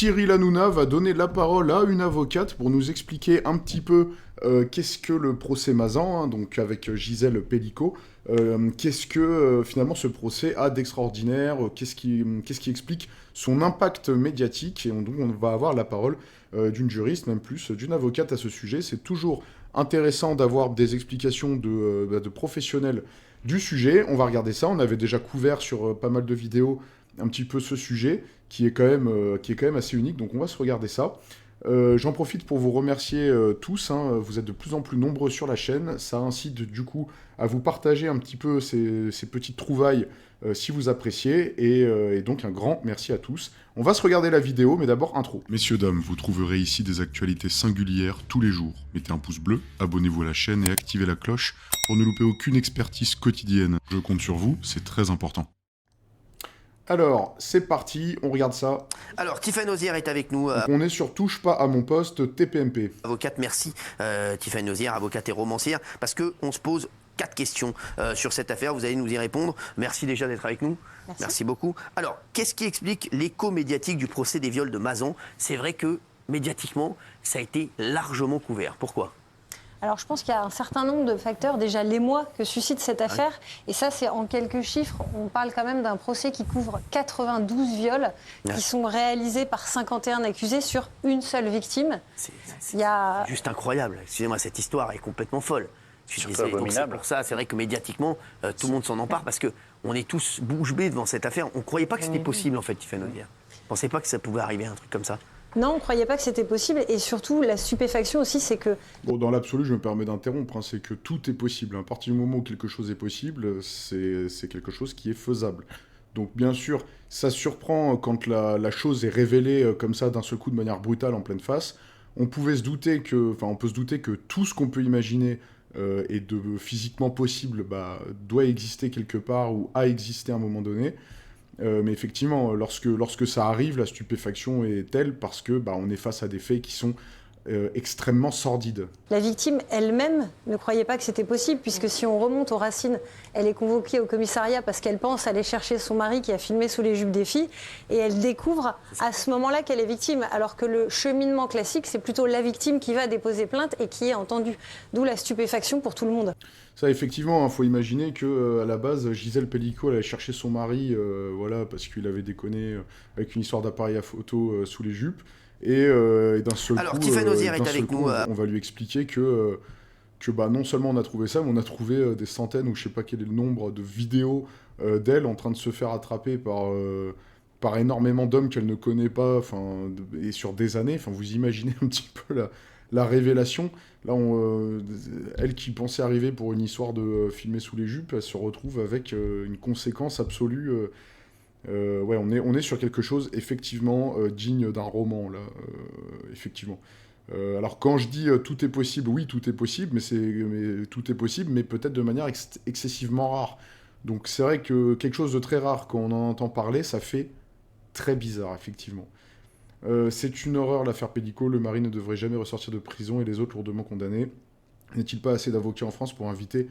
Cyril Hanouna va donner la parole à une avocate pour nous expliquer un petit peu qu'est-ce que le procès Mazan, hein, donc avec Gisèle Pelicot. Qu'est-ce que finalement ce procès a d'extraordinaire, qu'est-ce qui explique son impact médiatique, et donc on va avoir la parole d'une juriste, même plus, d'une avocate à ce sujet. C'est toujours intéressant d'avoir des explications de professionnels du sujet. On va regarder ça, on avait déjà couvert sur pas mal de vidéos un petit peu ce sujet, qui est quand même assez unique, donc on va se regarder ça. J'en profite pour vous remercier tous, hein. Vous êtes de plus en plus nombreux sur la chaîne, ça incite du coup à vous partager un petit peu ces petites trouvailles si vous appréciez, et donc un grand merci à tous. On va se regarder la vidéo, mais d'abord intro. Messieurs, dames, vous trouverez ici des actualités singulières tous les jours. Mettez un pouce bleu, abonnez-vous à la chaîne et activez la cloche pour ne louper aucune expertise quotidienne. Je compte sur vous, c'est très important. Alors, c'est parti, on regarde ça. Alors, Tiffany Nozière est avec nous. Donc on est sur Touche pas à mon poste, TPMP. Avocate, merci. Tiffany Nozière, avocate et romancière, parce qu'on se pose 4 questions sur cette affaire. Vous allez nous y répondre. Merci déjà d'être avec nous. Merci beaucoup. Alors, qu'est-ce qui explique l'écho médiatique du procès des viols de Mazan? C'est vrai que, médiatiquement, ça a été largement couvert. Pourquoi? Alors je pense qu'il y a un certain nombre de facteurs, déjà l'émoi que suscite cette affaire, et ça c'est en quelques chiffres, on parle quand même d'un procès qui couvre 92 viols qui sont réalisés par 51 accusés sur une seule victime. C'est juste incroyable, excusez-moi, cette histoire est complètement folle. Je suis désolé. Donc c'est pour ça, c'est vrai que médiatiquement, tout le monde s'en empare, parce qu'on est tous bouche bée devant cette affaire. On ne croyait pas que c'était possible en fait, Tiffany Nozière. On ne pensait pas que ça pouvait arriver, un truc comme ça. Non, on ne croyait pas que c'était possible, et surtout la stupéfaction aussi, c'est que... Bon, dans l'absolu, je me permets d'interrompre, hein, c'est que tout est possible. À partir du moment où quelque chose est possible, c'est quelque chose qui est faisable. Donc bien sûr, ça surprend quand la chose est révélée comme ça d'un seul coup de manière brutale en pleine face. On peut se douter que tout ce qu'on peut imaginer et de physiquement possible doit exister quelque part ou a existé à un moment donné. Mais effectivement, lorsque ça arrive, la stupéfaction est telle parce que on est face à des faits qui sont extrêmement sordides. La victime elle-même ne croyait pas que c'était possible, puisque si on remonte aux racines, elle est convoquée au commissariat parce qu'elle pense aller chercher son mari qui a filmé sous les jupes des filles, et elle découvre à ce moment-là qu'elle est victime, alors que le cheminement classique, c'est plutôt la victime qui va déposer plainte et qui est entendue. D'où la stupéfaction pour tout le monde. Ça, effectivement, il faut imaginer qu'à la base, Gisèle Pelicot allait chercher son mari, voilà, parce qu'il avait déconné avec une histoire d'appareil à photo sous les jupes. Et d'un seul Alors, coup, Tiffany Nozière est avec nous. on va lui expliquer que non seulement on a trouvé ça, mais on a trouvé des centaines, ou je sais pas quel est le nombre de vidéos d'elle en train de se faire attraper par énormément d'hommes qu'elle ne connaît pas, et sur des années. Vous imaginez un petit peu la révélation. Là, elle qui pensait arriver pour une histoire de filmer sous les jupes, elle se retrouve avec une conséquence absolue. Ouais, on est sur quelque chose, effectivement, digne d'un roman, là, effectivement. Alors, quand je dis tout est possible, oui, tout est possible, mais tout est possible, mais peut-être de manière excessivement rare. Donc, c'est vrai que quelque chose de très rare, quand on en entend parler, ça fait très bizarre, effectivement. C'est une horreur, l'affaire Pélico. Le mari ne devrait jamais ressortir de prison et les autres lourdement condamnés. N'est-il pas assez d'avocats en France pour inviter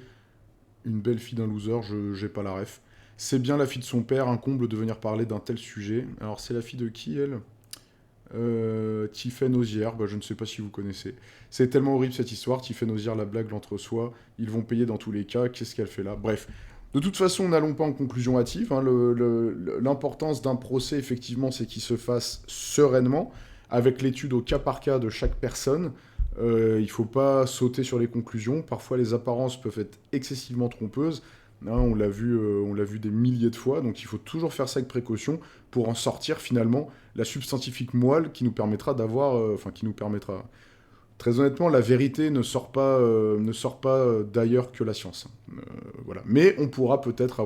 une belle fille d'un loser? J'ai pas la ref. C'est bien la fille de son père, un comble de venir parler d'un tel sujet. Alors, c'est la fille de qui, elle? Tiffany Nozière, je ne sais pas si vous connaissez. C'est tellement horrible cette histoire. Tiffany Nozière, la blague, l'entre-soi. Ils vont payer dans tous les cas. Qu'est-ce qu'elle fait là? Bref. De toute façon, n'allons pas en conclusion hâtive. Hein. L'importance d'un procès, effectivement, c'est qu'il se fasse sereinement, avec l'étude au cas par cas de chaque personne. Il ne faut pas sauter sur les conclusions. Parfois, les apparences peuvent être excessivement trompeuses. Hein, on l'a vu des milliers de fois, donc il faut toujours faire ça avec précaution pour en sortir finalement la substantifique moelle qui nous permettra Très honnêtement, la vérité ne sort pas d'ailleurs que la science. Voilà. Mais on pourra peut-être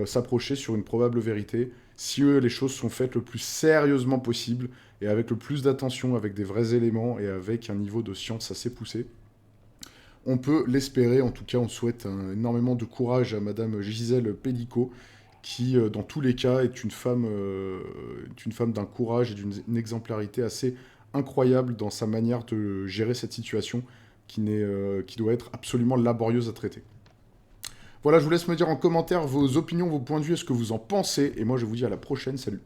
s'approcher sur une probable vérité si les choses sont faites le plus sérieusement possible et avec le plus d'attention, avec des vrais éléments et avec un niveau de science assez poussé. On peut l'espérer, en tout cas on souhaite énormément de courage à Madame Gisèle Pelicot, qui dans tous les cas est une femme d'un courage et d'une exemplarité assez incroyable dans sa manière de gérer cette situation qui doit être absolument laborieuse à traiter. Voilà, je vous laisse me dire en commentaire vos opinions, vos points de vue, ce que vous en pensez, et moi je vous dis à la prochaine, salut.